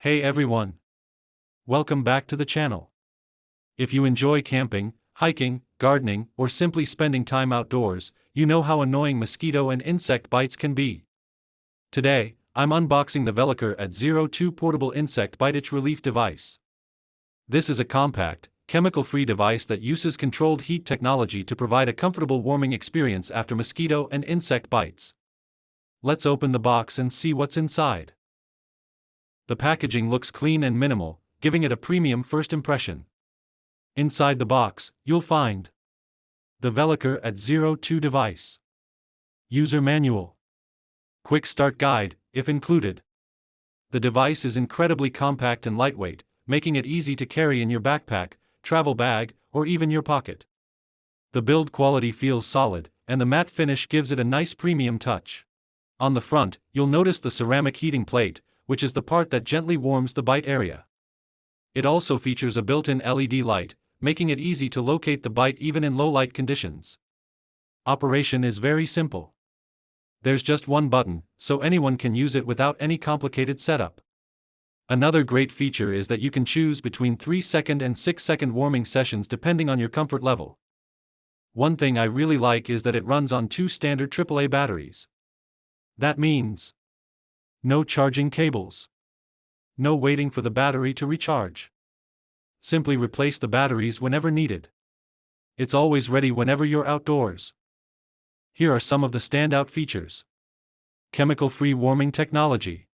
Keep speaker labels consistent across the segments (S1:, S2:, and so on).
S1: Hey everyone! Welcome back to the channel. If you enjoy camping, hiking, gardening, or simply spending time outdoors, you know how annoying mosquito and insect bites can be. Today, I'm unboxing the Veloqor AT02 portable insect bite itch relief device. This is a compact, chemical-free device that uses controlled heat technology to provide a comfortable warming experience after mosquito and insect bites. Let's open the box and see what's inside. The packaging looks clean and minimal, giving it a premium first impression. Inside the box, you'll find the Veloqor AT02 device, user manual, quick start guide, if included. The device is incredibly compact and lightweight, making it easy to carry in your backpack, travel bag, or even your pocket. The build quality feels solid, and the matte finish gives it a nice premium touch. On the front, you'll notice the ceramic heating plate, which is the part that gently warms the bite area. It also features a built-in LED light, making it easy to locate the bite even in low-light conditions. Operation is very simple. There's just one button, so anyone can use it without any complicated setup. Another great feature is that you can choose between 3-second and 6-second warming sessions depending on your comfort level. One thing I really like is that it runs on 2 standard AAA batteries. That means no charging cables. No waiting for the battery to recharge. Simply replace the batteries whenever needed. It's always ready whenever you're outdoors. Here are some of the standout features. Chemical-free warming technology.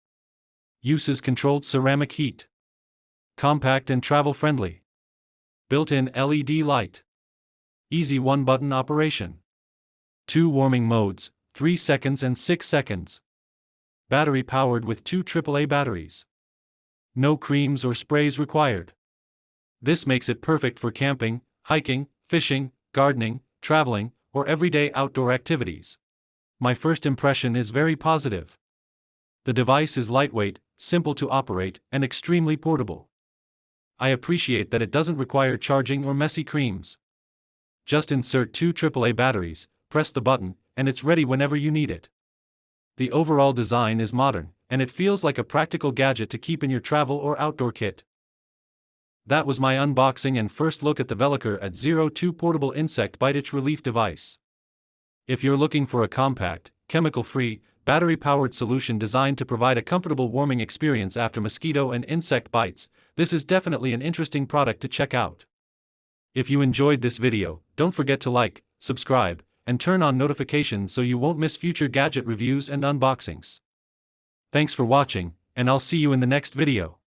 S1: Uses controlled ceramic heat. Compact and travel-friendly. Built-in LED light. Easy one-button operation. 2 warming modes, 3 seconds and 6 seconds. Battery powered with 2 AAA batteries. No creams or sprays required. This makes it perfect for camping, hiking, fishing, gardening, traveling, or everyday outdoor activities. My first impression is very positive. The device is lightweight, simple to operate, and extremely portable. I appreciate that it doesn't require charging or messy creams. Just insert 2 AAA batteries, press the button, and it's ready whenever you need it. The overall design is modern, and it feels like a practical gadget to keep in your travel or outdoor kit. That was my unboxing and first look at the Veloqor AT02 portable insect bite itch relief device. If you're looking for a compact, chemical-free, battery-powered solution designed to provide a comfortable warming experience after mosquito and insect bites, this is definitely an interesting product to check out. If you enjoyed this video, don't forget to like, subscribe, and turn on notifications so you won't miss future gadget reviews and unboxings. Thanks for watching, and I'll see you in the next video.